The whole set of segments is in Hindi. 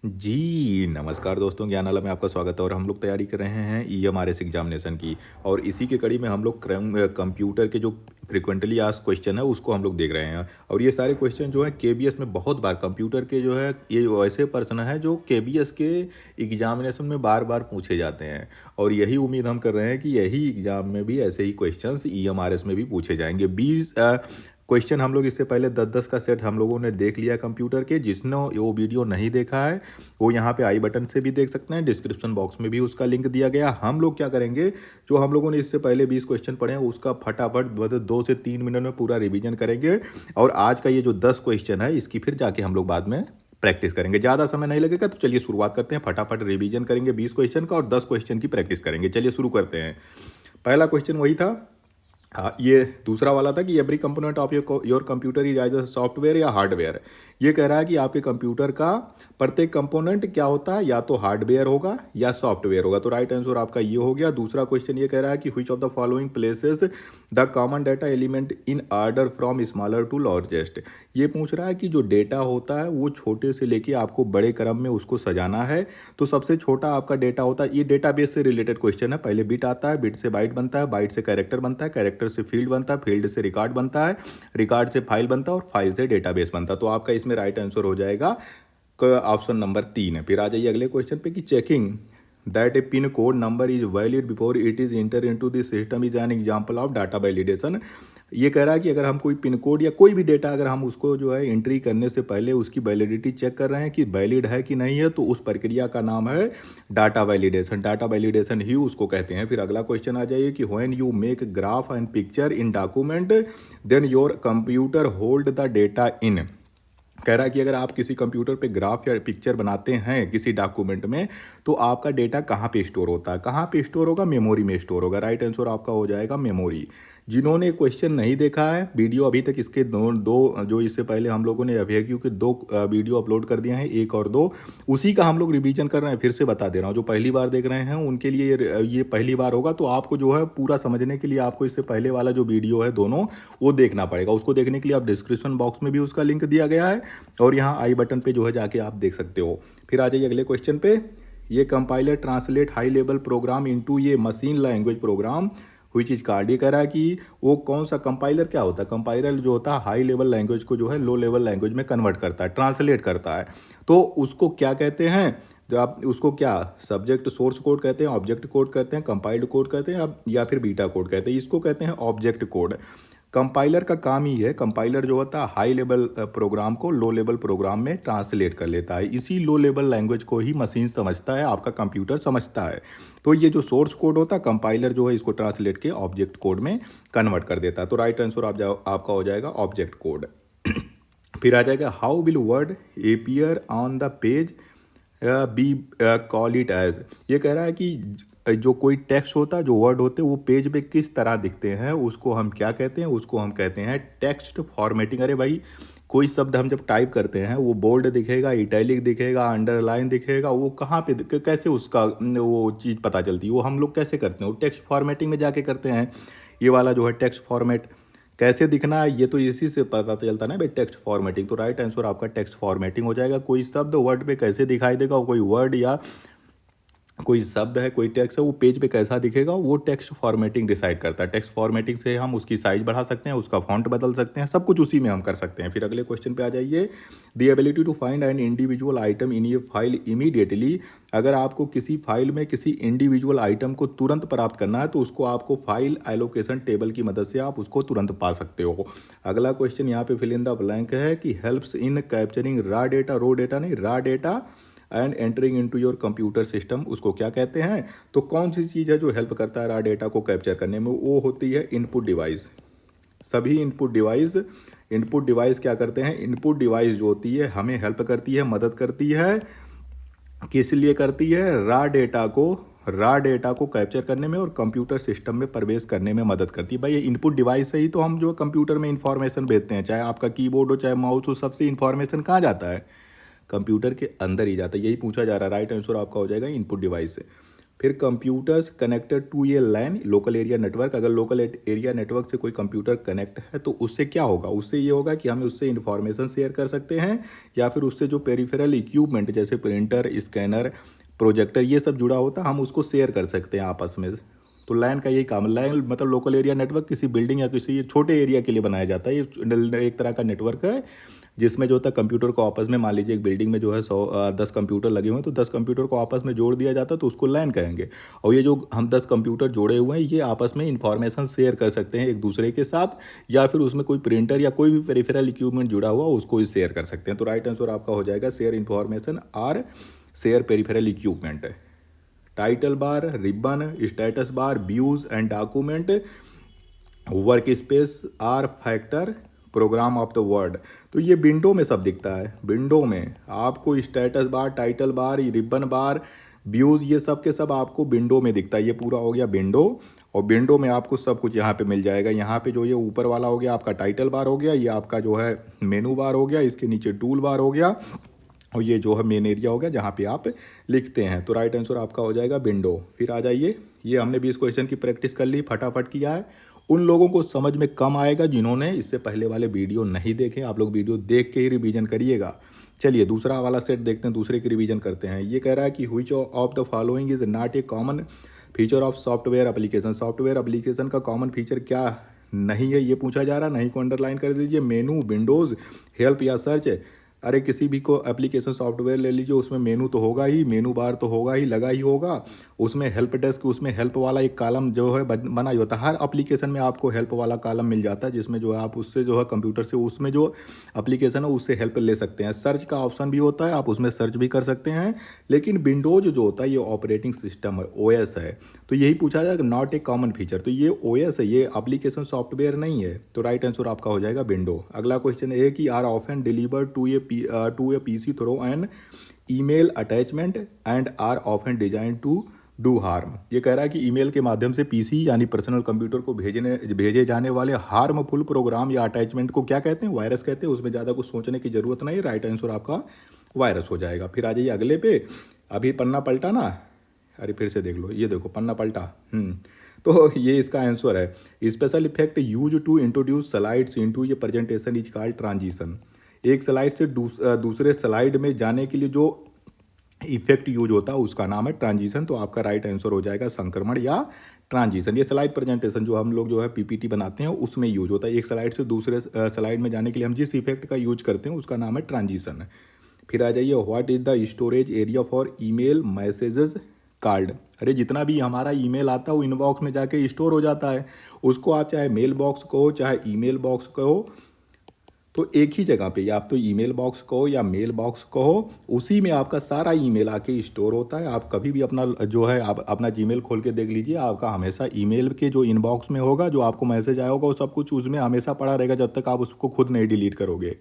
जी, नमस्कार दोस्तों, ज्ञानालय में आपका स्वागत है और हम लोग तैयारी कर रहे हैं ईएमआरएस एग्जामिनेशन की। और इसी के कड़ी में हम लोग कंप्यूटर के जो फ्रीक्वेंटली आस्क्ड क्वेश्चन है उसको हम लोग देख रहे हैं। और ये सारे क्वेश्चन जो है केबीएस में बहुत बार कंप्यूटर के जो है ये ऐसे प्रश्न है जो केबीएस के एग्जामिनेशन में बार बार पूछे जाते हैं। और यही उम्मीद हम कर रहे हैं कि यही एग्जाम में भी ऐसे ही क्वेश्चंस ईएमआरएस में भी पूछे जाएंगे। 20 क्वेश्चन हम लोग इससे पहले 10-10 का सेट हम लोगों ने देख लिया कंप्यूटर के। जिसने वो वीडियो नहीं देखा है वो यहाँ पे आई बटन से भी देख सकते हैं, डिस्क्रिप्शन बॉक्स में भी उसका लिंक दिया गया। हम लोग क्या करेंगे, जो हम लोगों ने इससे पहले 20 क्वेश्चन पढ़े हैं उसका फटाफट मतलब 2 से 3 मिनट में पूरा रिवीजन करेंगे। और आज का ये जो 10 क्वेश्चन है इसकी फिर जाके हम लोग बाद में प्रैक्टिस करेंगे। ज़्यादा समय नहीं लगेगा, तो चलिए शुरुआत करते हैं। फटाफट रिवीजन करेंगे 20 क्वेश्चन का और 10 क्वेश्चन की प्रैक्टिस करेंगे। चलिए शुरू करते हैं। पहला क्वेश्चन वही था। हाँ, ये दूसरा वाला था कि every component of your computer is either software या हार्डवेयर। ये कह रहा है कि आपके कंप्यूटर का प्रत्येक कंपोनेंट क्या होता है, या तो हार्डवेयर होगा या सॉफ्टवेयर होगा। तो राइट आंसर आपका ये हो गया। दूसरा क्वेश्चन ये कह रहा है कि which of the following places the common data element in order from smaller to largest. ये पूछ रहा है कि जो डेटा होता है वो छोटे से लेके आपको बड़े क्रम में उसको सजाना है। तो सबसे छोटा आपका डेटा होता है, ये डेटाबेस से रिलेटेड क्वेश्चन है। पहले बिट आता है, बिट से बाइट बनता है, बाइट से कैरेक्टर बनता है, कैरेक्टर से फील्ड बनता है, फील्ड से रिकॉर्ड बनता है, रिकॉर्ड से फाइल बनता है और फाइल से डेटाबेस बनता है। तो आपका इसमें राइट आंसर हो जाएगा ऑप्शन नंबर 3 है। फिर आ जाइए अगले क्वेश्चन पे कि checking that A pin code number is valid before it is inter into the system is an example of data validation. ये कह रहा है कि अगर हम कोई पिन कोड या कोई भी डेटा अगर हम उसको जो है एंट्री करने से पहले उसकी वैलिडिटी चेक कर रहे हैं कि वैलिड है कि नहीं है, तो उस प्रक्रिया का नाम है डाटा वैलिडेशन। डाटा वैलिडेशन ही उसको कहते हैं। फिर अगला क्वेश्चन आ जाइए कि when you make graph and picture in document then your computer hold the data in. कह रहा है कि अगर आप किसी कंप्यूटर पे ग्राफ या पिक्चर बनाते हैं किसी डॉक्यूमेंट में, तो आपका डेटा कहाँ पे स्टोर होता है, कहाँ पे स्टोर होगा, मेमोरी में स्टोर होगा। राइट आंसर आपका हो जाएगा मेमोरी। जिन्होंने क्वेश्चन नहीं देखा है, वीडियो अभी तक इसके दो जो इससे पहले हम लोगों ने अभियज्ञ के 2 वीडियो अपलोड कर दिए हैं, 1 और 2, उसी का हम लोग रिवीजन कर रहे हैं। फिर से बता दे रहा हूँ, जो पहली बार देख रहे हैं उनके लिए ये पहली बार होगा। तो आपको जो है पूरा समझने के लिए आपको इससे पहले वाला जो वीडियो है दोनों, वो देखना पड़ेगा। उसको देखने के लिए आप डिस्क्रिप्शन बॉक्स में भी उसका लिंक दिया गया है और यहाँ आई बटन पे जो है जाके आप देख सकते हो। फिर आ जाइए अगले क्वेश्चन पे। ये compiler translate high level programme into ये मशीन लैंग्वेज प्रोग्राम हुई चीज़ कार्ड। ये कह रहा है कि वो कौन सा कंपाइलर क्या होता है। कंपाइलर जो होता है हाई लेवल लैंग्वेज को जो है लो लेवल लैंग्वेज में कन्वर्ट करता है, ट्रांसलेट करता है। तो उसको क्या कहते हैं, जो आप उसको क्या सब्जेक्ट सोर्स कोड कहते हैं, ऑब्जेक्ट कोड कहते हैं, कंपाइल्ड कोड कहते हैं या फिर बीटा कोड कहते हैं। इसको कहते हैं ऑब्जेक्ट कोड। कंपाइलर का काम ही है, कंपाइलर जो होता है हाई लेवल प्रोग्राम को लो लेवल प्रोग्राम में ट्रांसलेट कर लेता है। इसी लो लेवल लैंग्वेज को ही मशीन समझता है, आपका कंप्यूटर समझता है। तो ये जो सोर्स कोड होता है, कंपाइलर जो है इसको ट्रांसलेट के ऑब्जेक्ट कोड में कन्वर्ट कर देता है। तो राइट आंसर आपका हो जाएगा ऑब्जेक्ट कोड। फिर आ जाएगा how will word appear on the page be call it as. ये कह रहा है कि जो कोई टेक्स्ट होता है, जो वर्ड होते हैं, वो पेज पे किस तरह दिखते हैं, उसको हम क्या कहते हैं, उसको हम कहते हैं टेक्स्ट फॉर्मेटिंग। अरे भाई, कोई शब्द हम जब टाइप करते हैं वो बोल्ड दिखेगा, इटैलिक दिखेगा, अंडरलाइन दिखेगा, वो कहाँ पे कैसे उसका वो चीज़ पता चलती है, वो हम लोग कैसे करते हैं, वो टेक्स्ट फॉर्मेटिंग में जाके करते हैं। ये वाला जो है टेक्स्ट फॉर्मेट कैसे दिखना है, ये तो इसी से पता चलता ना भाई, टेक्स्ट फॉर्मेटिंग। तो राइट आंसर आपका टेक्स्ट फॉर्मेटिंग हो जाएगा। कोई शब्द वर्ड पे कैसे दिखाई देगा, कोई वर्ड या कोई शब्द है, कोई टेक्स्ट है, वो पेज पे कैसा दिखेगा, वो टेक्स्ट फॉर्मेटिंग डिसाइड करता है। टेक्स्ट फॉर्मेटिंग से हम उसकी साइज बढ़ा सकते हैं, उसका फॉन्ट बदल सकते हैं, सब कुछ उसी में हम कर सकते हैं। फिर अगले क्वेश्चन पे आ जाइए। The ability to find an individual item in a file immediately. अगर आपको किसी फाइल में किसी इंडिविजुअल आइटम को तुरंत प्राप्त करना है, तो उसको आपको फाइल एलोकेशन टेबल की मदद से आप उसको तुरंत पा सकते हो। अगला क्वेश्चन यहाँ पे फिल इन द ब्लैंक है कि हेल्प्स इन कैप्चरिंग रा डेटा, रो डेटा नहीं, रा data and entering into your computer system, उसको क्या कहते हैं। तो कौन सी चीज़ है जो हेल्प करता है रा डेटा को कैप्चर करने में, वो होती है इनपुट डिवाइस। सभी इनपुट डिवाइस क्या करते हैं, इनपुट डिवाइस जो होती है हमें हेल्प करती है, मदद करती है। किस लिए करती है, रा डेटा को कैप्चर करने में और कंप्यूटर सिस्टम में प्रवेश करने में मदद करती है। भाई, ये इनपुट डिवाइस से ही तो हम जो कंप्यूटर में इंफॉर्मेशन भेजते हैं, चाहे आपका कीबोर्ड हो चाहे माउस हो, सबसे इंफॉर्मेशन कहाँ जाता है, कंप्यूटर के अंदर ही जाता है। यही पूछा जा रहा है। राइट आंसर आपका हो जाएगा इनपुट डिवाइस से। फिर कंप्यूटर्स कनेक्टेड टू ये लैन लोकल एरिया नेटवर्क, अगर लोकल एरिया नेटवर्क से कोई कंप्यूटर कनेक्ट है तो उससे क्या होगा, उससे ये होगा कि हम उससे इन्फॉर्मेशन शेयर कर सकते हैं, या फिर उससे जो पेरिफेरल इक्विपमेंट जैसे प्रिंटर, स्कैनर, प्रोजेक्टर ये सब जुड़ा होता है हम उसको शेयर कर सकते हैं आपस में। तो लैन का यही काम है। लैन मतलब लोकल एरिया नेटवर्क किसी बिल्डिंग या किसी छोटे एरिया के लिए बनाया जाता है। ये एक तरह का नेटवर्क है जिसमें जो होता है कंप्यूटर को आपस में, मान लीजिए एक बिल्डिंग में जो है 10 कंप्यूटर लगे हुए हैं तो 10 कंप्यूटर को आपस में जोड़ दिया जाता है तो उसको लैन कहेंगे। और ये जो हम 10 कंप्यूटर जोड़े हुए हैं ये आपस में इंफॉर्मेशन शेयर कर सकते हैं एक दूसरे के साथ, या फिर उसमें कोई प्रिंटर या कोई भी पेरिफेरल इक्विपमेंट जुड़ा हुआ उसको शेयर कर सकते हैं। तो राइट आंसर आपका हो जाएगा शेयर इंफॉर्मेशन और share peripheral equipment. Title bar, ribbon, status bar, views and document, work space are factor program of the word. तो ये विंडो में सब दिखता है। विंडो में आपको status bar, title bar, ribbon bar, views ये सब के सब आपको विंडो में दिखता है। ये पूरा हो गया विंडो, और विंडो में आपको सब कुछ यहाँ पे मिल जाएगा। यहाँ पे जो ये ऊपर वाला हो गया आपका टाइटल बार हो गया, ये आपका जो है मेनू बार हो गया, इसके नीचे टूल बार हो गया, और ये जो है मेन एरिया हो गया जहाँ पे आप लिखते हैं। तो राइट आंसर आपका हो जाएगा विंडो। फिर आ जाइए, ये हमने 20 क्वेश्चन की प्रैक्टिस कर ली, फटाफट किया है। उन लोगों को समझ में कम आएगा जिन्होंने इससे पहले वाले वीडियो नहीं देखे। आप लोग वीडियो देख के ही रिवीजन करिएगा। चलिए दूसरा वाला सेट देखते हैं, दूसरे की रिवीजन करते हैं। ये कह रहा है कि which of the following is not a common feature of software application. Software application का कॉमन फीचर क्या नहीं है ये पूछा जा रहा। नहीं को अंडरलाइन कर दीजिए। मेनू, विंडोज़, हेल्प या सर्च। अरे किसी भी को एप्लीकेशन सॉफ्टवेयर ले लीजिए, उसमें मेनू तो होगा ही, मेनू बार तो होगा ही, लगा ही होगा। उसमें हेल्प डेस्क, उसमें हेल्प वाला एक कॉलम जो है बना ही होता है। हर एप्लीकेशन में आपको हेल्प वाला कॉलम मिल जाता है जिसमें जो है आप उससे जो है कंप्यूटर से उसमें जो एप्लीकेशन है उससे हेल्प ले सकते हैं। सर्च का ऑप्शन भी होता है, आप उसमें सर्च भी कर सकते हैं। लेकिन विंडोज जो होता है ये ऑपरेटिंग सिस्टम है, ओएस है। तो यही पूछा जाएगा नॉट ए कॉमन फीचर। तो ये ओएस है, ये एप्लीकेशन सॉफ्टवेयर नहीं है। तो राइट आंसर आपका हो जाएगा विंडो। अगला क्वेश्चन है कि are often deliver to a PC through an email attachment and are often design to do harm. ये कह रहा है कि ईमेल के माध्यम से पीसी यानी पर्सनल कंप्यूटर को भेजे जाने वाले हार्मफुल प्रोग्राम या अटैचमेंट को क्या कहते हैं, वायरस कहते हैं। उसमें ज़्यादा कुछ सोचने की जरूरत नहीं, राइट आंसर आपका वायरस हो जाएगा। फिर आ जाइए अगले पे। अभी पन्ना पलटा ना, अरे फिर से देख लो, ये देखो पन्ना पलटा। तो ये इसका आंसर है। Special effect use to introduce slides into ये प्रेजेंटेशन इज कॉल्ड ट्रांजिशन। एक स्लाइड से दूसरे स्लाइड में जाने के लिए जो इफेक्ट यूज होता है उसका नाम है ट्रांजिशन। तो आपका राइट आंसर हो जाएगा संक्रमण या ट्रांजिशन। ये स्लाइड प्रेजेंटेशन जो हम लोग जो है पीपीटी बनाते हैं उसमें यूज होता है। एक स्लाइड से दूसरे स्लाइड में जाने के लिए हम जिस इफेक्ट का यूज करते हैं उसका नाम है ट्रांजिशन। फिर आ जाइए, what is the storage area for email messages card. अरे जितना भी हमारा ईमेल आता है वो इनबॉक्स में जाके स्टोर हो जाता है। उसको आप चाहे मेल बॉक्स कहो चाहे ईमेल बॉक्स कहो, तो एक ही जगह पे, या आप तो ईमेल बॉक्स कहो या मेल बॉक्स कहो, उसी में आपका सारा ईमेल आके स्टोर होता है। आप कभी भी अपना जो है आप अपना जीमेल खोल के देख लीजिए, आपका हमेशा ईमेल के जो इनबॉक्स में होगा जो आपको मैसेज आया होगा वो सब कुछ उसमें हमेशा पड़ा रहेगा जब तक आप उसको खुद नहीं डिलीट करोगे।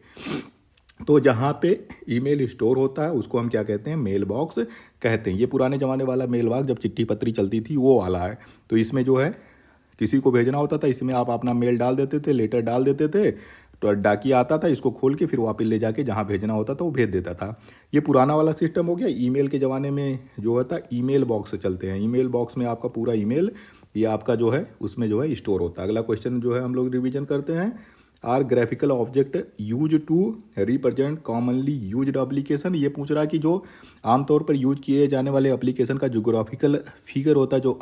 तो जहाँ पे ईमेल स्टोर होता है उसको हम क्या कहते हैं, मेल बॉक्स कहते हैं। ये पुराने ज़माने वाला मेल बॉक्स जब चिट्ठी पत्री चलती थी वो वाला है। तो इसमें जो है किसी को भेजना होता था, इसमें आप अपना मेल डाल देते थे, लेटर डाल देते थे, तो डाकिया आता था, इसको खोल के फिर वापस ले जाके जहाँ भेजना होता था वो भेज देता था। ये पुराना वाला सिस्टम हो गया। ईमेल के ज़माने में जो होता है ईमेल बॉक्स चलते हैं। ईमेल बॉक्स में आपका पूरा ईमेल ये आपका जो है उसमें जो है स्टोर होता है। अगला क्वेश्चन जो है हम लोग रिवीजन करते हैं। Are graphical object use to represent commonly used application. ये पूछ रहा है कि जो आमतौर पर यूज किए जाने वाले एप्लीकेशन का जोग्राफिकल फिगर होता है, जो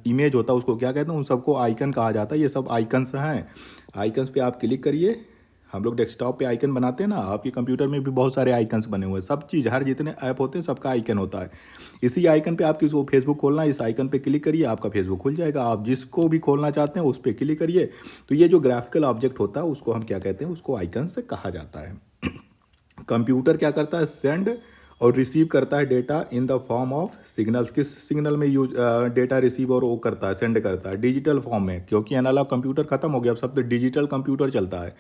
इमेज होता है, उसको क्या कहते हैं, उन सबको आइकन कहा जाता है। ये सब आइकन्स हैं। आइकन्स पे आप क्लिक करिए। हम लोग डेस्कटॉप पे आइकन बनाते हैं ना, आपके कंप्यूटर में भी बहुत सारे आइकन्स बने हुए हैं। सब चीज़, हर जितने ऐप होते हैं सबका आइकन होता है। इसी आइकन पे आप किसी को फेसबुक खोलना है, इस आइकन पे क्लिक करिए, आपका फेसबुक खुल जाएगा। आप जिसको भी खोलना चाहते हैं उस पर क्लिक करिए। तो ये जो ग्राफिकल ऑब्जेक्ट होता है उसको हम क्या कहते हैं, उसको आइकन्स कहा जाता है। कंप्यूटर क्या करता है, सेंड और रिसीव करता है data in the form of signals. किस सिग्नल में यूज डेटा रिसीव और वो करता है, सेंड करता है, डिजिटल फॉर्म में, क्योंकि एनालॉग कंप्यूटर खत्म हो गया, अब सब तो डिजिटल कंप्यूटर चलता है।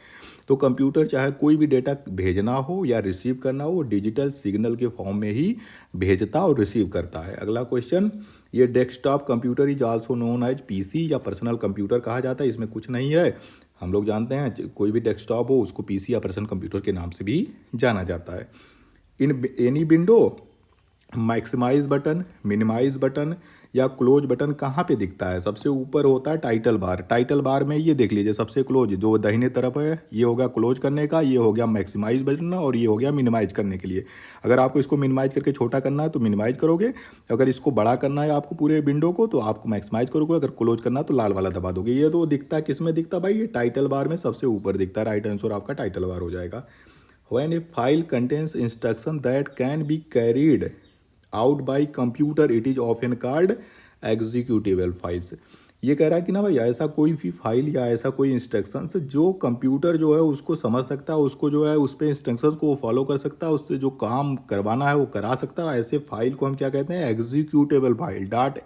तो कंप्यूटर चाहे कोई भी डेटा भेजना हो या रिसीव करना हो, वो डिजिटल सिग्नल के फॉर्म में ही भेजता और रिसीव करता है। अगला क्वेश्चन, ये desktop computer is also known as PC या पर्सनल कंप्यूटर कहा जाता है। इसमें कुछ नहीं है, हम लोग जानते हैं कोई भी डेस्कटॉप हो उसको पीसी या पर्सनल कंप्यूटर के नाम से भी जाना जाता है। In any window maximize button, minimize button, या क्लोज बटन कहाँ पे दिखता है? सबसे ऊपर होता है टाइटल बार। टाइटल बार में ये देख लीजिए, सबसे क्लोज जो दाहिने तरफ है ये हो गया क्लोज करने का, ये हो गया मैक्सिमाइज बटन और ये हो गया मिनिमाइज करने के लिए। अगर आपको इसको मिनिमाइज करके छोटा करना है तो मिनिमाइज करोगे, अगर इसको बड़ा करना है आपको पूरे विंडो को तो आपको मैक्सिमाइज करोगे, अगर क्लोज करना है तो लाल वाला दबा दोगे। ये तो दिखता है किस में दिखता है भाई? ये टाइटल बार में सबसे ऊपर दिखता है। राइट आंसर आपका टाइटल बार हो जाएगा। When a file contains instruction that can be carried out by computer, it is often called executable files। ये कह रहा है कि ना भाई ऐसा कोई भी फाइल या ऐसा कोई इंस्ट्रक्शंस जो कंप्यूटर जो है उसको समझ सकता है, उसको जो है उस पर इंस्ट्रक्शंस को फॉलो कर सकता है, उससे जो काम करवाना है वो करा सकता है, ऐसे फाइल को हम क्या कहते हैं? Executable file. Dot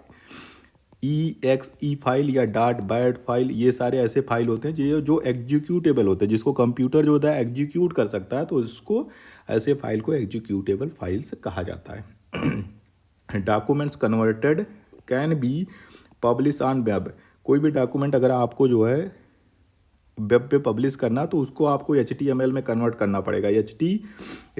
E file या डॉट बैट फाइल, ये सारे ऐसे फाइल होते हैं जो एग्जीक्यूटेबल होते हैं, जिसको कंप्यूटर जो होता है एग्जीक्यूट कर सकता है, तो इसको ऐसे फाइल को एग्जीक्यूटेबल फाइल्स कहा जाता है। Documents converted can be publish on web. कोई भी डॉक्यूमेंट अगर आपको जो है वेब पे पब्लिश करना तो उसको आपको HTML में कन्वर्ट करना पड़ेगा,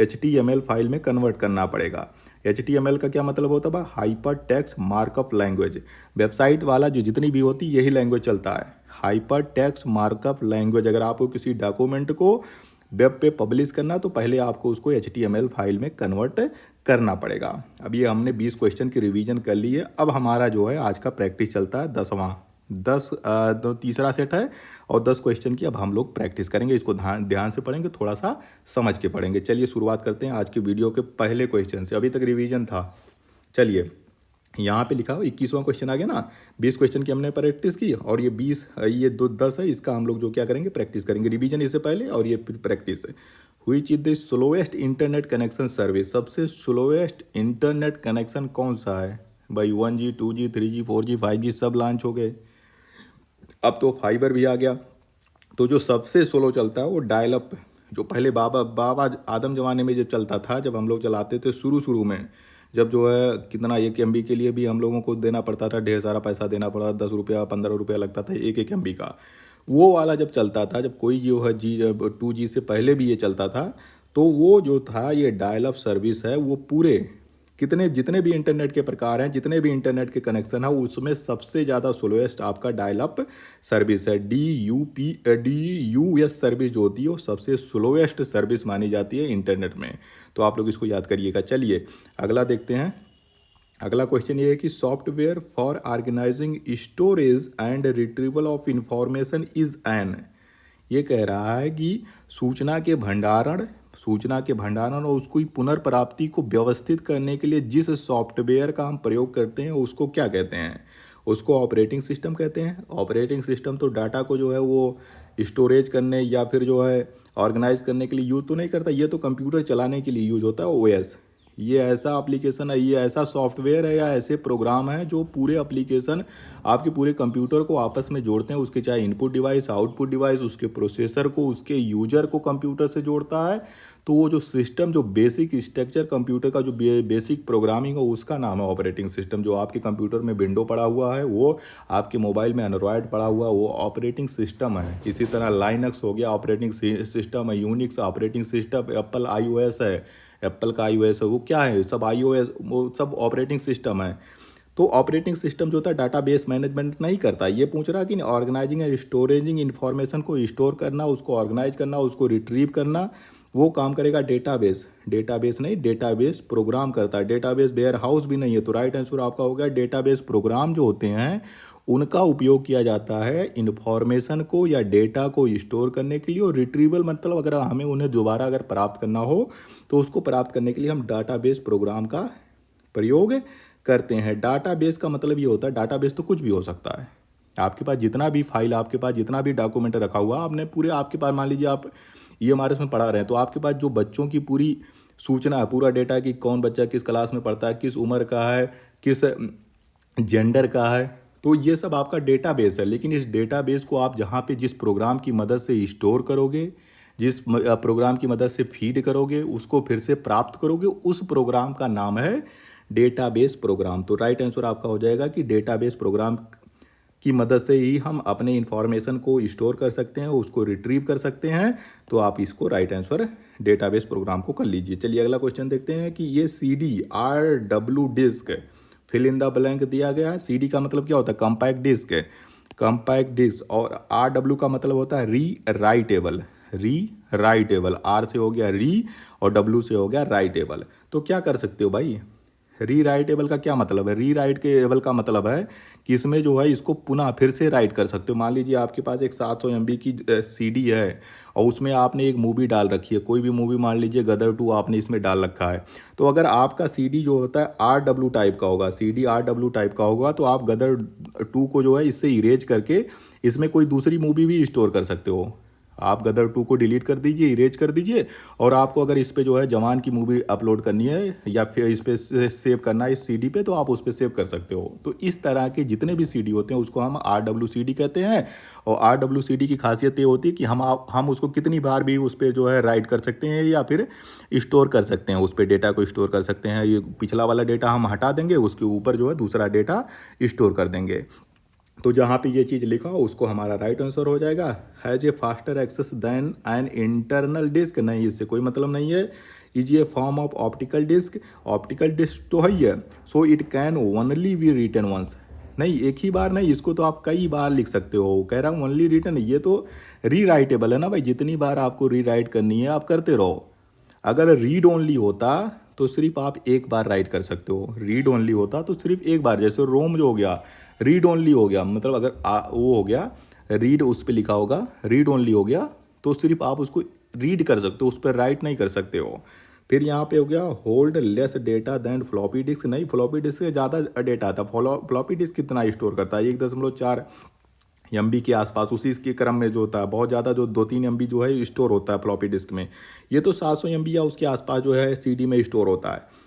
HTML फाइल में कन्वर्ट करना पड़ेगा। HTML का क्या मतलब होता है? Hyper text markup language. Website वाला जो जितनी भी होती है यही लैंग्वेज चलता है, हाइपर टेक्स्ट मार्कअप लैंग्वेज। अगर आपको किसी डॉक्यूमेंट को वेब पे पब्लिश करना तो पहले आपको उसको HTML फाइल में कन्वर्ट करना पड़ेगा। अब ये हमने 20 क्वेश्चन की रिवीजन कर ली है। अब हमारा जो है आज का प्रैक्टिस चलता है 10 तीसरा सेट है और 10 क्वेश्चन की अब हम लोग प्रैक्टिस करेंगे। इसको ध्यान से पढ़ेंगे, थोड़ा सा समझ के पढ़ेंगे। चलिए शुरुआत करते हैं आज की वीडियो के पहले क्वेश्चन से। अभी तक रिवीजन था। चलिए यहाँ पे लिखा हो 21वां क्वेश्चन आ गया ना। 20 क्वेश्चन की हमने प्रैक्टिस की और ये 10 है, इसका हम लोग जो क्या करेंगे? प्रैक्टिस करेंगे। रिवीजन इससे पहले और ये प्रैक्टिस है। Which is the slowest internet connection service? सबसे स्लोएस्ट इंटरनेट कनेक्शन कौन सा है भाई? 1G 2G 3G 4G 5G सब लॉन्च हो गए, अब तो फाइबर भी आ गया। तो जो सबसे स्लो चलता है वो डायल अप, जो पहले बाबा आदम जमाने में जब चलता था, जब हम लोग चलाते थे शुरू में, जब जो है कितना 1 MB के लिए भी हम लोगों को देना पड़ता था, ढेर सारा पैसा देना पड़ा, 10 रुपया 15 रुपया लगता था 1 MB का। वो वाला जब चलता था, जब कोई जो है 2G से पहले भी ये चलता था, तो वो जो था ये डायल अप सर्विस है, वो पूरे जितने भी इंटरनेट के प्रकार हैं, जितने भी इंटरनेट के कनेक्शन है, उसमें सबसे ज़्यादा स्लोएस्ट आपका डायल अप सर्विस है। DUS सर्विस जो होती है वो सबसे स्लोएस्ट सर्विस मानी जाती है इंटरनेट में। तो आप लोग इसको याद करिएगा। चलिए अगला देखते हैं। अगला क्वेश्चन ये है कि software for organizing storage and retrieval of information is an. ये कह रहा है कि सूचना के भंडारण और उसको पुनर्प्राप्ति को व्यवस्थित करने के लिए जिस सॉफ्टवेयर का हम प्रयोग करते हैं उसको क्या कहते हैं? उसको ऑपरेटिंग सिस्टम कहते हैं। ऑपरेटिंग सिस्टम तो डाटा को जो है वो स्टोरेज करने या फिर जो है ऑर्गेनाइज करने के लिए यूज़ तो नहीं करता, ये तो कंप्यूटर चलाने के लिए यूज़ होता है, OS। ये ऐसा एप्लीकेशन है, ये ऐसा सॉफ्टवेयर है या ऐसे प्रोग्राम है जो पूरे एप्लीकेशन आपके पूरे कंप्यूटर को आपस में जोड़ते हैं। उसके चाहे इनपुट डिवाइस, आउटपुट डिवाइस, उसके प्रोसेसर को, उसके यूजर को कंप्यूटर से जोड़ता है। तो वो जो सिस्टम, जो बेसिक स्ट्रक्चर कंप्यूटर का जो बेसिक प्रोग्रामिंग है, उसका नाम है ऑपरेटिंग सिस्टम। जो आपके कंप्यूटर में विंडो पड़ा हुआ है, वो आपके मोबाइल में एंड्रॉयड पड़ा हुआ, वो ऑपरेटिंग सिस्टम है। इसी तरह लाइनक्स हो गया ऑपरेटिंग सिस्टम है, Unix operating system, Apple iOS है, एप्पल का iOS है, वो क्या है? सब iOS, वो सब ऑपरेटिंग सिस्टम है। तो ऑपरेटिंग सिस्टम जो होता है डाटाबेस मैनेजमेंट नहीं करता। ये पूछ रहा कि ऑर्गेनाइजिंग एंड स्टोरेजिंग इन्फॉर्मेशन को स्टोर करना, उसको ऑर्गेनाइज करना, उसको रिट्रीव करना, वो काम करेगा डेटाबेस। डेटाबेस नहीं, डेटाबेस प्रोग्राम करता है। डेटाबेस वेयर हाउस भी नहीं है। तो राइट आंसर आपका हो गया डेटाबेस प्रोग्राम जो होते हैं उनका उपयोग किया जाता है इन्फॉर्मेशन को या डेटा को स्टोर करने के लिए। और रिट्रीवल मतलब अगर हमें उन्हें दोबारा अगर प्राप्त करना हो तो उसको प्राप्त करने के लिए हम डाटाबेस प्रोग्राम का प्रयोग करते हैं। डाटाबेस का मतलब ये होता है, डाटाबेस तो कुछ भी हो सकता है। आपके पास जितना भी फाइल, आपके पास जितना भी डॉक्यूमेंट रखा हुआ, आपने पूरे, आपके पास मान लीजिए आप EMRS में पढ़ा रहे हैं, तो आपके पास जो बच्चों की पूरी सूचना है, पूरा डेटा कि कौन बच्चा किस क्लास में पढ़ता है, किस उम्र का है, किस जेंडर का है, तो ये सब आपका डेटाबेस है। लेकिन इस डेटाबेस को आप जहाँ पे जिस प्रोग्राम की मदद से स्टोर करोगे, जिस प्रोग्राम की मदद से फीड करोगे, उसको फिर से प्राप्त करोगे, उस प्रोग्राम का नाम है डेटाबेस प्रोग्राम। तो राइट आंसर आपका हो जाएगा कि डेटाबेस प्रोग्राम की मदद से ही हम अपने इंफॉर्मेशन को स्टोर कर सकते हैं, उसको रिट्रीव कर सकते हैं। तो आप इसको राइट आंसर डेटाबेस प्रोग्राम को कर लीजिए। चलिए अगला क्वेश्चन देखते हैं कि ये CD RW disc fill in the blank दिया गया है। CD का मतलब क्या होता है? कम्पैक्ट डिस्क है, कम्पैक्ट डिस्क। और RW का मतलब होता है री राइटेबल, री राइटेबल। R से हो गया री और W से हो गया राइटेबल। तो क्या कर सकते हो भाई, री राइटेबल का क्या मतलब है? री राइट के एबल का मतलब है कि इसमें जो है इसको पुनः फिर से राइट कर सकते हो। मान लीजिए आपके पास एक 700 MB की CD है और उसमें आपने एक मूवी डाल रखी है, कोई भी मूवी, मान लीजिए गदर 2 आपने इसमें डाल रखा है। तो अगर आपका CD जो होता है RW टाइप का होगा, CD RW टाइप का होगा, तो आप गदर 2 को जो है इससे इरेज करके इसमें कोई दूसरी मूवी भी स्टोर कर सकते हो। आप गदर 2 को डिलीट कर दीजिए, इरेज कर दीजिए, और आपको अगर इस पे जो है जवान की मूवी अपलोड करनी है या फिर इस पे सेव करना है इस CD पे, तो आप उस पे सेव कर सकते हो। तो इस तरह के जितने भी CD होते हैं उसको हम RWCD कहते हैं। और RWCD की खासियत ये होती है कि हम उसको कितनी बार भी उस पर जो है राइट कर सकते हैं या फिर स्टोर कर सकते हैं, उस पर डेटा को स्टोर कर सकते हैं। ये पिछला वाला डेटा हम हटा देंगे, उसके ऊपर जो है दूसरा डेटा स्टोर कर देंगे। तो जहाँ पे ये चीज़ लिखा हो उसको हमारा राइट आंसर हो जाएगा। Has a faster access than an internal disk, नहीं, इससे कोई मतलब नहीं है। Is a form of optical disc, optical disc तो है ही है। So it can only be written once, नहीं एक ही बार नहीं, इसको तो आप कई बार लिख सकते हो। कह रहा हूँ ओनली रिटन, ये तो री राइटेबल है ना भाई, जितनी बार आपको री राइट करनी है आप करते रहो। अगर रीड ओनली होता तो सिर्फ आप एक बार राइट कर सकते हो, रीड ओनली होता तो सिर्फ एक बार। जैसे रोम जो हो गया रीड ओनली हो गया, मतलब अगर वो हो गया रीड, उस पर लिखा होगा रीड ओनली हो गया, तो सिर्फ आप उसको रीड कर सकते हो, उस पर राइट नहीं कर सकते हो। फिर यहाँ पे हो गया hold less data than floppy disk, नहीं फ्लॉपी डिस्क से ज़्यादा डेटा आता। फ्लॉपी डिस्क कितना स्टोर करता है? 1.4 MB के आसपास, उसी के क्रम में जो होता है बहुत ज़्यादा, जो 2-3 MB जो है स्टोर होता है फ्लॉपी डिस्क में। ये तो 700 MB या उसके आसपास जो है CD में स्टोर होता है।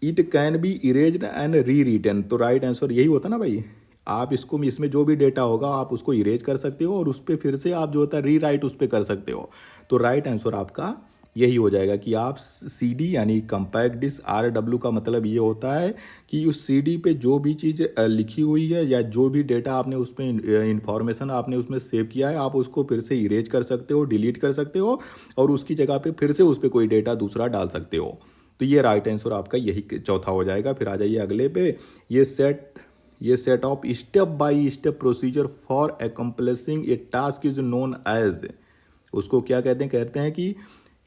It can be erased and re written, तो राइट आंसर यही होता ना भाई। आप इसको, इसमें जो भी डेटा होगा आप उसको इरेज कर सकते हो और उस पर फिर से आप जो होता है री राइट उस पर कर सकते हो। तो राइट आंसर आपका यही हो जाएगा कि आप CD यानी कंपैक्ट डिस्क RW का मतलब ये होता है कि उस CD पे जो भी चीज़ लिखी हुई है या जो भी डेटा आपने उसमें इंफॉर्मेशन आपने उसमें सेव किया है, आप उसको फिर से इरेज कर सकते हो, डिलीट कर सकते हो, और उसकी जगह पे फिर से उस पर कोई डेटा दूसरा डाल सकते हो। तो ये राइट आंसर आपका यही चौथा हो जाएगा। फिर आ जाइए अगले पे। ये set of step by step procedure for accomplishing a task is known as, उसको क्या कहते हैं कि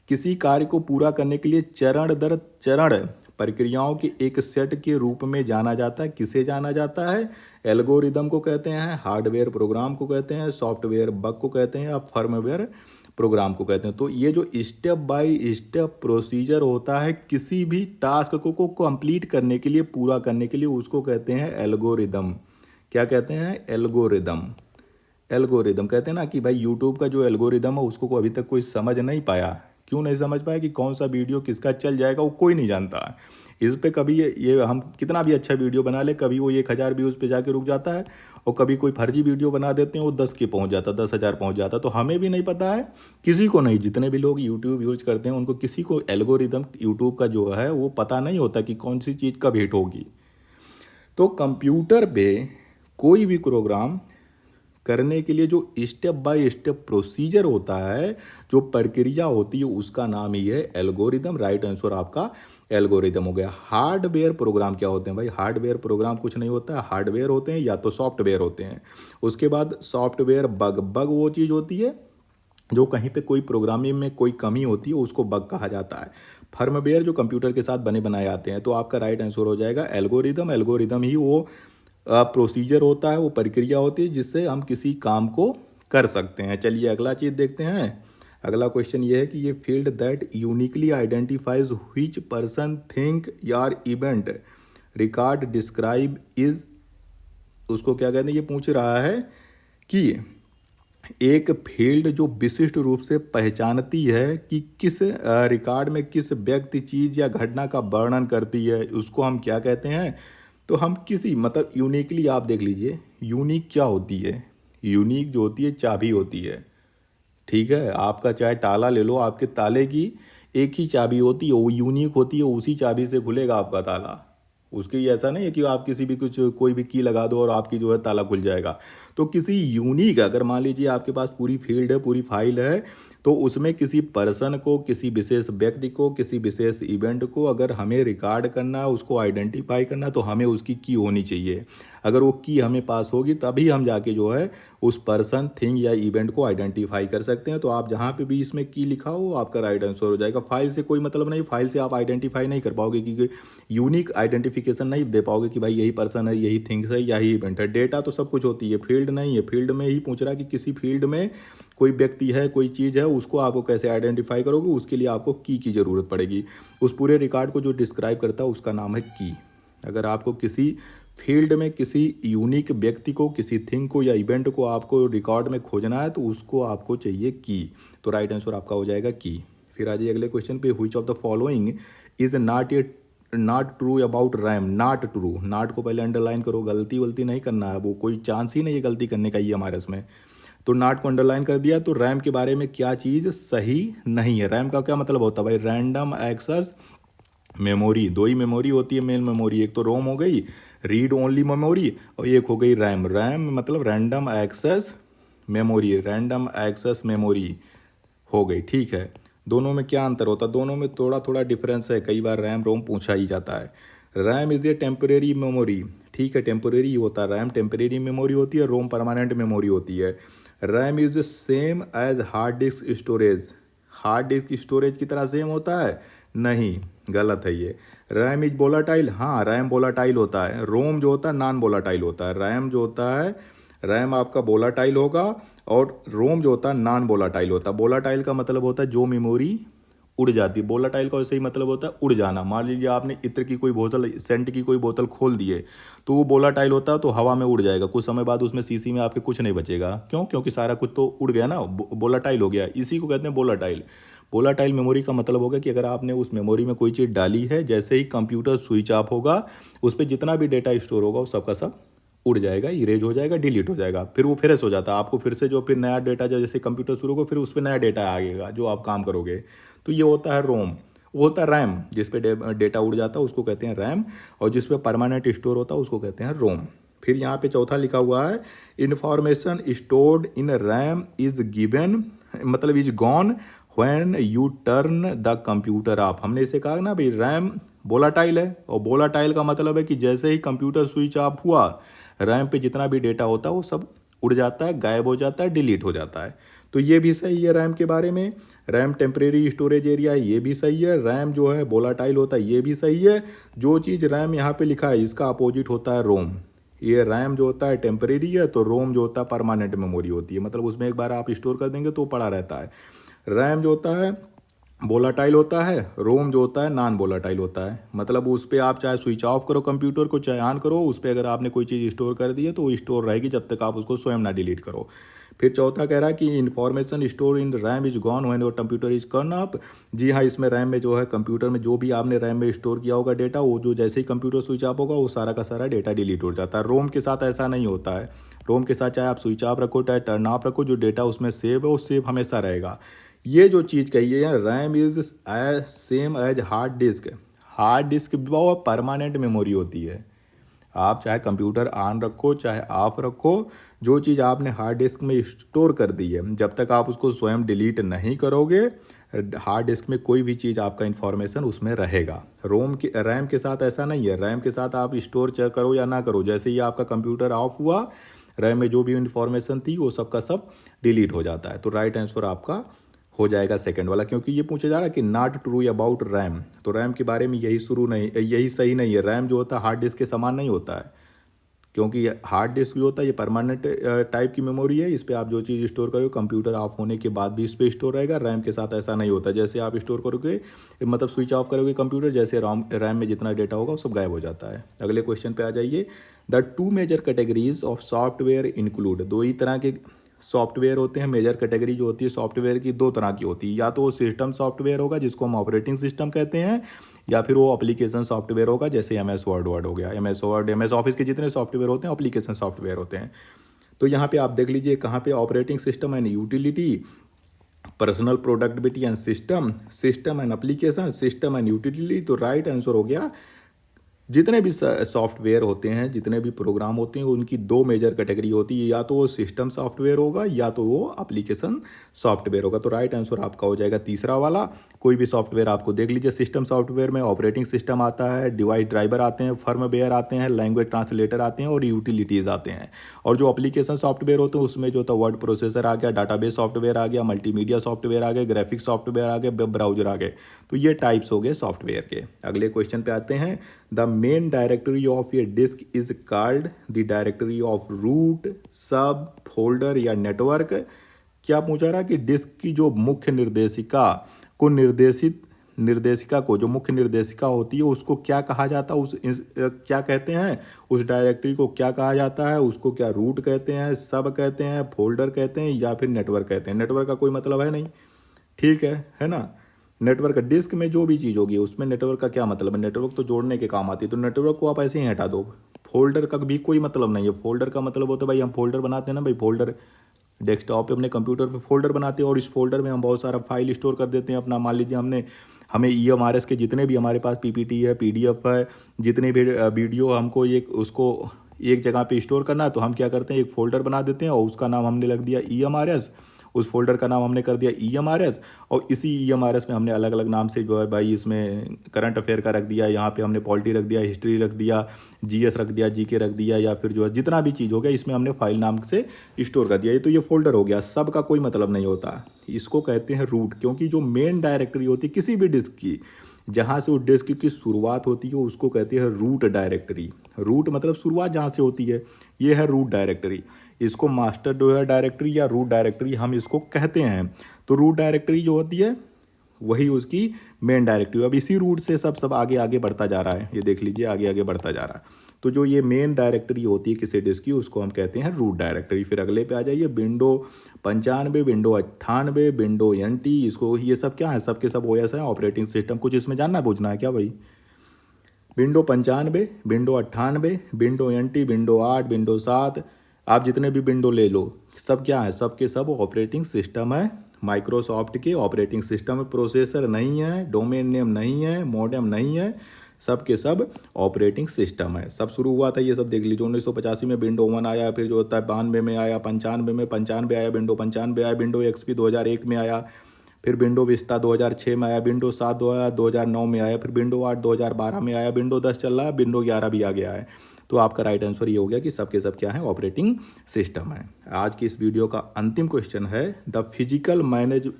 किसी कार्य को पूरा करने के लिए चरण दर चरण प्रक्रियाओं के एक सेट के रूप में जाना जाता है। किसे जाना जाता है? एल्गोरिदम को कहते हैं, हार्डवेयर प्रोग्राम को कहते हैं, सॉफ्टवेयर बग को कहते हैं, या फर्मवेयर प्रोग्राम को कहते हैं। तो ये जो स्टेप बाय स्टेप प्रोसीजर होता है किसी भी टास्क को कंप्लीट करने के लिए, पूरा करने के लिए, उसको कहते हैं एल्गोरिदम। क्या कहते हैं? एल्गोरिदम। एल्गोरिदम कहते हैं ना कि भाई यूट्यूब का जो एल्गोरिदम है उसको अभी तक कोई समझ नहीं पाया। क्यों नहीं समझ पाया? कि कौन सा वीडियो किसका चल जाएगा वो कोई नहीं जानता है। इस पे कभी ये हम कितना भी अच्छा वीडियो बना ले, कभी वो 1000 व्यूज़ पे जाके रुक जाता है, और कभी कोई फर्जी वीडियो बना देते हैं वो 10 के पहुंच जाता, 10,000 पहुंच जाता। तो हमें भी नहीं पता है, किसी को नहीं, जितने भी लोग यूट्यूब यूज करते हैं उनको किसी को एल्गोरिदम यूट्यूब का जो है वो पता नहीं होता कि कौन सी चीज़ कब हिट होगी। तो कंप्यूटर पे कोई भी प्रोग्राम करने के लिए जो स्टेप बाय स्टेप प्रोसीजर होता है, जो प्रक्रिया होती है, उसका नाम ही है एल्गोरिदम। राइट आंसर आपका एल्गोरिदम हो गया। हार्डवेयर प्रोग्राम क्या होते हैं भाई? हार्डवेयर प्रोग्राम कुछ नहीं होता है, हार्डवेयर होते हैं या तो सॉफ्टवेयर होते हैं। उसके बाद सॉफ्टवेयर बग, बग वो चीज़ होती है जो कहीं पे कोई प्रोग्रामिंग में कोई कमी होती है, उसको बग कहा जाता है। फर्मवेयर जो कंप्यूटर के साथ बने बनाए आते हैं। तो आपका राइट आंसर हो जाएगा एल्गोरिदम। एल्गोरिदम ही वो प्रोसीजर होता है, वो प्रक्रिया होती है जिससे हम किसी काम को कर सकते हैं। चलिए अगला चीज़ देखते हैं। अगला क्वेश्चन ये है कि ये field that uniquely identifies which person think यार इवेंट रिकॉर्ड डिस्क्राइब इज, उसको क्या कहते हैं? ये पूछ रहा है कि एक फील्ड जो विशिष्ट रूप से पहचानती है कि किस रिकॉर्ड में किस व्यक्ति, चीज़ या घटना का वर्णन करती है, उसको हम क्या कहते हैं? तो हम किसी, मतलब यूनिकली, आप देख लीजिए यूनिक क्या होती है? यूनिक जो होती है चाबी होती है, ठीक है। आपका चाहे ताला ले लो, आपके ताले की एक ही चाबी होती है, वो यूनिक होती है, उसी चाबी से खुलेगा आपका ताला। उसकी ऐसा नहीं है कि आप किसी भी कुछ कोई भी की लगा दो और आपकी जो है ताला खुल जाएगा। तो किसी यूनिक, अगर मान लीजिए आपके पास पूरी फील्ड है, पूरी फाइल है, तो उसमें किसी पर्सन को, किसी विशेष व्यक्ति को, किसी विशेष इवेंट को अगर हमें रिकॉर्ड करना, उसको आइडेंटिफाई करना, तो हमें उसकी की होनी चाहिए। अगर वो की हमें पास होगी तभी हम जाके जो है उस पर्सन, थिंग या इवेंट को आइडेंटिफाई कर सकते हैं। तो आप जहाँ पे भी इसमें की लिखा हो आपका राइट आंसर हो जाएगा। फाइल से कोई मतलब नहीं, फाइल से आप आइडेंटिफाई नहीं कर पाओगे, क्योंकि यूनिक आइडेंटिफिकेशन नहीं दे पाओगे कि भाई यही पर्सन है, यही थिंग्स है, यही इवेंट है। डेटा तो सब कुछ होती है, फील्ड नहीं है। फील्ड में ही पूछ रहा है कि किसी फील्ड में कोई व्यक्ति है, कोई चीज़ है, उसको आपको कैसे आइडेंटिफाई करोगे, उसके लिए आपको की ज़रूरत पड़ेगी। उस पूरे रिकॉर्ड को जो डिस्क्राइब करता है उसका नाम है की। अगर आपको किसी फील्ड में किसी यूनिक व्यक्ति को, किसी थिंग को या इवेंट को आपको रिकॉर्ड में खोजना है तो उसको आपको चाहिए की। तो राइट आंसर आपका हो जाएगा की। फिर आ जाइए अगले क्वेश्चन पे। Which of the following is not true about RAM. Not true, not को पहले अंडरलाइन करो, गलती वलती नहीं करना है, वो कोई चांस ही नहीं है गलती करने का ये हमारे इसमें। तो नॉट को अंडरलाइन कर दिया। तो रैम के बारे में क्या चीज़ सही नहीं है। रैम का क्या मतलब होता है भाई, रैंडम एक्सेस मेमोरी। दो ही मेमोरी होती है मेन मेमोरी, एक तो रोम हो गई रीड ओनली मेमोरी, और एक हो गई रैम। रैम मतलब random access memory, random access memory हो गई, ठीक है। दोनों में क्या अंतर होता है, दोनों में थोड़ा थोड़ा डिफरेंस है। कई बार रैम रोम पूछा ही जाता है। RAM is a temporary memory, ठीक है, टेम्परेरी होता है। रैम टेम्परेरी मेमोरी होती है, रोम परमानेंट मेमोरी होती है। RAM is same as hard disk storage. Hard disk storage की तरह सेम होता है? नहीं, गलत है ये। रैम इज वोलाटाइल, हाँ रैम वोलाटाइल होता है। रोम जो होता है नॉन वोलाटाइल होता है। रैम जो होता है, रैम आपका वोलाटाइल होगा, और रोम जो होता है नॉन वोलाटाइल होता है। वोलाटाइल का मतलब होता है जो मेमोरी उड़ जाती है। वोलाटाइल का वैसे ही मतलब होता है उड़ जाना। मान लीजिए आपने इत्र की कोई बोतल, सेंट की कोई बोतल खोल दी है, तो वो वोलाटाइल होता है, तो हवा में उड़ जाएगा। कुछ समय बाद उसमें शीशी में आपके कुछ नहीं बचेगा। क्यों? क्योंकि सारा कुछ तो उड़ गया ना, वोलाटाइल हो गया। इसी को कहते हैं वोलाटाइल। वोलाटाइल मेमोरी का मतलब होगा कि अगर आपने उस मेमोरी में कोई चीज़ डाली है, जैसे ही कंप्यूटर स्विच ऑफ होगा, उस पर जितना भी डेटा स्टोर होगा वो सबका सब उड़ जाएगा, इरेज हो जाएगा, डिलीट हो जाएगा। फिर वो फ्रेश हो जाता है। आपको फिर से जो फिर नया डेटा, जैसे कंप्यूटर शुरू होगा फिर उस पर नया डेटा आएगा जो आप काम करोगे। तो ये होता है रोम। वो होता है रैम, जिस पे डेटा उड़ जाता है उसको कहते हैं रैम, और जिस पे परमानेंट स्टोर होता है उसको कहते हैं रोम। फिर यहाँ पे चौथा लिखा हुआ है, information stored in RAM is given, मतलब is gone when you turn the computer off. हमने इसे कहा ना भाई, रैम वोलाटाइल है, और वोलाटाइल का मतलब है कि जैसे ही कंप्यूटर स्विच ऑफ हुआ, रैम पे जितना भी डेटा होता है वो सब उड़ जाता है, गायब हो जाता है, डिलीट हो जाता है। तो ये भी सही है रैम के बारे में। रैम टेम्परेरी स्टोरेज एरिया है, ये भी सही है। रैम जो है वोलाटाइल होता है, ये भी सही है। जो चीज़ रैम यहाँ पे लिखा है इसका अपोजिट होता है रोम। ये रैम जो होता है टेम्परेरी है, तो रोम जो होता है परमानेंट मेमोरी होती है, मतलब उसमें एक बार आप स्टोर कर देंगे तो पड़ा रहता है। रैम जो होता है वोलाटाइल होता है, रोम जो होता है नॉन वोलाटाइल होता है। मतलब उस पर आप चाहे स्विच ऑफ करो कंप्यूटर को, चाहे ऑन करो, उस पर अगर आपने कोई चीज़ स्टोर कर दी है तो वो स्टोर रहेगी जब तक आप उसको स्वयं ना डिलीट करो। फिर चौथा कह रहा है कि information store in RAM is gone when your computer is turn up. जी हाँ, इसमें रैम में जो है, कंप्यूटर में जो भी आपने रैम में स्टोर किया होगा डेटा, वो जो जैसे ही कंप्यूटर स्विच ऑफ होगा वो सारा का सारा डेटा डिलीट हो जाता है। रोम के साथ ऐसा नहीं होता है। रोम के साथ चाहे आप स्विच ऑफ रखो चाहे टर्न ऑफ रखो, जो डेटा उसमें सेव है वो सेव हमेशा रहेगा। ये जो चीज़ कही है यार, RAM is same as hard disk. Hard disk वो परमानेंट मेमोरी होती है। आप चाहे कंप्यूटर ऑन रखो चाहे ऑफ रखो, जो चीज़ आपने हार्ड डिस्क में स्टोर कर दी है, जब तक आप उसको स्वयं डिलीट नहीं करोगे, हार्ड डिस्क में कोई भी चीज़ आपका इन्फॉर्मेशन उसमें रहेगा। रैम के साथ ऐसा नहीं है। रैम के साथ आप स्टोर चेक करो या ना करो, जैसे ही आपका कंप्यूटर ऑफ हुआ, रैम में जो भी इन्फॉर्मेशन थी वो सबका सब डिलीट हो जाता है। तो राइट आंसर आपका हो जाएगा सेकंड वाला, क्योंकि ये पूछा जा रहा है कि नॉट ट्रू अबाउट रैम। तो रैम के बारे में यही सही नहीं है। रैम जो होता है हार्ड डिस्क के समान नहीं होता है, क्योंकि हार्ड डिस्क जो होता है ये परमानेंट टाइप की मेमोरी है। इस पर आप जो चीज़ स्टोर करोगे कंप्यूटर ऑफ होने के बाद भी इस पर स्टोर रहेगा। रैम के साथ ऐसा नहीं होता। जैसे आप स्टोर करोगे, मतलब स्विच ऑफ करोगे कंप्यूटर, जैसे रैम में जितना डेटा होगा वो सब गायब हो जाता है। अगले क्वेश्चन पे आ जाइए। The two major categories of software include. दो ही तरह के सॉफ्टवेयर होते हैं। मेजर कैटेगरी जो होती है सॉफ्टवेयर की दो तरह की होती है, या तो वो सिस्टम सॉफ्टवेयर होगा जिसको हम ऑपरेटिंग सिस्टम कहते हैं, या फिर वो एप्लीकेशन सॉफ्टवेयर होगा, जैसे एमएस वर्ड हो गया, एमएस वर्ड, एमएस ऑफिस के जितने सॉफ्टवेयर होते हैं एप्लीकेशन सॉफ्टवेयर होते हैं। तो यहाँ पे आप देख लीजिए कहाँ पे operating system and utility, personal productivity and system, system and application, system and utility. तो राइट आंसर हो गया जितने भी सॉफ्टवेयर होते हैं, जितने भी प्रोग्राम होते हैं, उनकी दो मेजर कैटेगरी होती है, या तो वो सिस्टम सॉफ्टवेयर होगा या तो वो एप्लीकेशन सॉफ्टवेयर होगा। तो राइट आंसर आपका हो जाएगा तीसरा वाला। कोई भी सॉफ्टवेयर आपको देख लीजिए, सिस्टम सॉफ्टवेयर में ऑपरेटिंग सिस्टम आता है, डिवाइस ड्राइवर आते हैं, फर्मवेयर आते हैं, लैंग्वेज ट्रांसलेटर आते हैं और यूटिलिटीज़ आते हैं। और जो एप्लीकेशन सॉफ्टवेयर होते हैं उसमें जो था वर्ड प्रोसेसर आ गया, डाटाबेस सॉफ्टवेयर आ गया, मल्टीमीडिया सॉफ्टवेयर आ गए, ग्राफिक्स सॉफ्टवेयर आ गए, वेब ब्राउजर आ गए। तो ये टाइप्स हो गए सॉफ्टवेयर के। अगले क्वेश्चन पे आते हैं। The main directory of a disk is called the directory of root, sub, folder या नेटवर्क। क्या पूछा रहा कि डिस्क की जो मुख्य निर्देशिका को जो मुख्य निर्देशिका होती है उसको क्या कहा जाता है, क्या कहते हैं, उस डायरेक्टरी को क्या कहा जाता है, उसको क्या रूट कहते हैं, सब कहते हैं, फोल्डर कहते हैं या फिर नेटवर्क कहते हैं। नेटवर्क का कोई मतलब है नहीं, ठीक है ना। नेटवर्क डिस्क में जो भी चीज़ होगी उसमें नेटवर्क का क्या मतलब है, नेटवर्क तो जोड़ने के काम आती है, तो नेटवर्क को आप ऐसे ही हटा दो। फोल्डर का भी कोई मतलब नहीं है। फोल्डर का मतलब होता है भाई हम फोल्डर बनाते हैं ना भाई, फोल्डर डेस्कटॉप पे अपने कंप्यूटर पे फोल्डर बनाते हैं और इस फोल्डर में हम बहुत सारा फाइल स्टोर कर देते हैं अपना। मान लीजिए हमें EMRS के जितने भी हमारे पास PPT है, PDF है, जितने भी वीडियो हमको उसको एक जगह पे स्टोर करना है, तो हम क्या करते हैं एक फ़ोल्डर बना देते हैं और उसका नाम हमने लग दिया EMRS। उस फोल्डर का नाम हमने कर दिया EMRS और इसी EMRS में हमने अलग अलग नाम से जो है भाई इसमें करंट अफेयर का रख दिया, यहाँ पे हमने पॉलिटी रख दिया, हिस्ट्री रख दिया, GS रख दिया, GK रख दिया, या फिर जो है जितना भी चीज़ हो गया इसमें हमने फाइल नाम से स्टोर कर दिया। ये तो ये फोल्डर हो गया। सब का कोई मतलब नहीं होता, इसको कहते हैं रूट। क्योंकि जो मेन डायरेक्टरी होती है किसी भी डिस्क की, जहाँ से वो डिस्क की शुरुआत होती है उसको कहते हैं रूट डायरेक्टरी। रूट मतलब शुरुआत जहाँ से होती है, ये है रूट डायरेक्टरी। इसको मास्टर जो है डायरेक्टरी या रूट डायरेक्टरी हम इसको कहते हैं। तो रूट डायरेक्टरी जो होती है वही उसकी मेन डायरेक्टरी। अब इसी रूट से सब आगे आगे बढ़ता जा रहा है, ये देख लीजिए आगे आगे बढ़ता जा रहा है। तो जो ये मेन डायरेक्टरी होती है किसी डिस्क की उसको हम कहते हैं रूट डायरेक्टरी। फिर अगले पे आ जाइए, विंडो 95, विंडो 98, विंडो NT, इसको ये सब क्या है, सब के सब OS है, ऑपरेटिंग सिस्टम। कुछ इसमें जानना पूछना है क्या भाई। Window 95, window 98, window NT, window 8, window 7, आप जितने भी विंडो ले लो, सब क्या है, सब के सब ऑपरेटिंग सिस्टम है। माइक्रोसॉफ्ट के ऑपरेटिंग सिस्टम में प्रोसेसर नहीं है, डोमेन नेम नहीं है, मॉडेम नहीं है, सब के सब ऑपरेटिंग सिस्टम है। सब शुरू हुआ था ये सब देख लीजिए 1985 में विंडो 1 आया, फिर जो होता है 92 में आया, 95 में 95 आया, विंडो 95 आया, विंडो XP 2001 में आया, फिर विंडो विस्ता 2006 में आया, विंडो 7 2009 में आया, फिर विंडो 8 2012 में आया, विंडो 10 चल रहा है, विंडो 11 भी आ गया है। तो आपका राइट आंसर ये हो गया कि सब के सब क्या है, ऑपरेटिंग सिस्टम है। आज की इस वीडियो का अंतिम क्वेश्चन है, the physical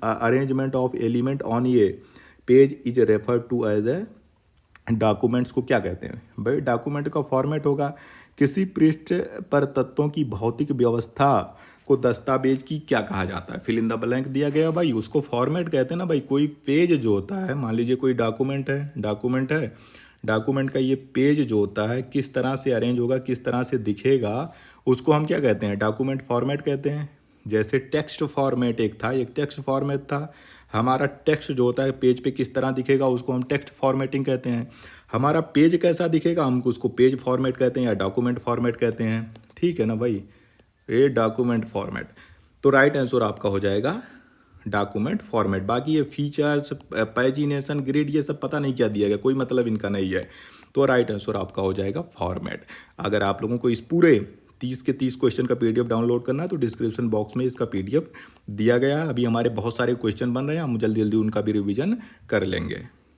arrangement of element on a page is referred to as a documents को क्या कहते हैं। भाई डॉक्यूमेंट का फॉर्मेट होगा, किसी पृष्ठ पर तत्वों की भौतिक व्यवस्था को दस्तावेज की क्या कहा जाता है। फिल इन द ब्लैंक दिया गया भाई, उसको फॉर्मेट कहते हैं ना भाई। कोई पेज जो होता है, मान लीजिए कोई डॉक्यूमेंट है, डॉक्यूमेंट का ये पेज जो होता है किस तरह से अरेंज होगा, किस तरह से दिखेगा, उसको हम क्या कहते हैं, डॉक्यूमेंट फॉर्मेट कहते हैं। जैसे टेक्स्ट फॉर्मेट एक टेक्स्ट फॉर्मेट था, हमारा टेक्स्ट जो होता है पेज पे किस तरह दिखेगा उसको हम टेक्स्ट फॉर्मेटिंग कहते हैं। हमारा पेज कैसा दिखेगा हम उसको पेज फॉर्मेट कहते हैं या डॉक्यूमेंट फॉर्मेट कहते हैं। ठीक है ना भाई, ये डॉक्यूमेंट फॉर्मेट। तो राइट आंसर आपका हो जाएगा डॉक्यूमेंट फॉर्मेट। बाकी ये फीचर्स, पैजिनेशन, ग्रिड, ये सब पता नहीं क्या दिया गया, कोई मतलब इनका नहीं है। तो राइट आंसर आपका हो जाएगा फॉर्मेट। अगर आप लोगों को इस पूरे 30 के 30 क्वेश्चन का PDF डाउनलोड करना है तो डिस्क्रिप्शन बॉक्स में इसका PDF दिया गया है। अभी हमारे बहुत सारे क्वेश्चन बन रहे हैं, हम जल्दी जल्दी उनका भी रिवीजन कर लेंगे।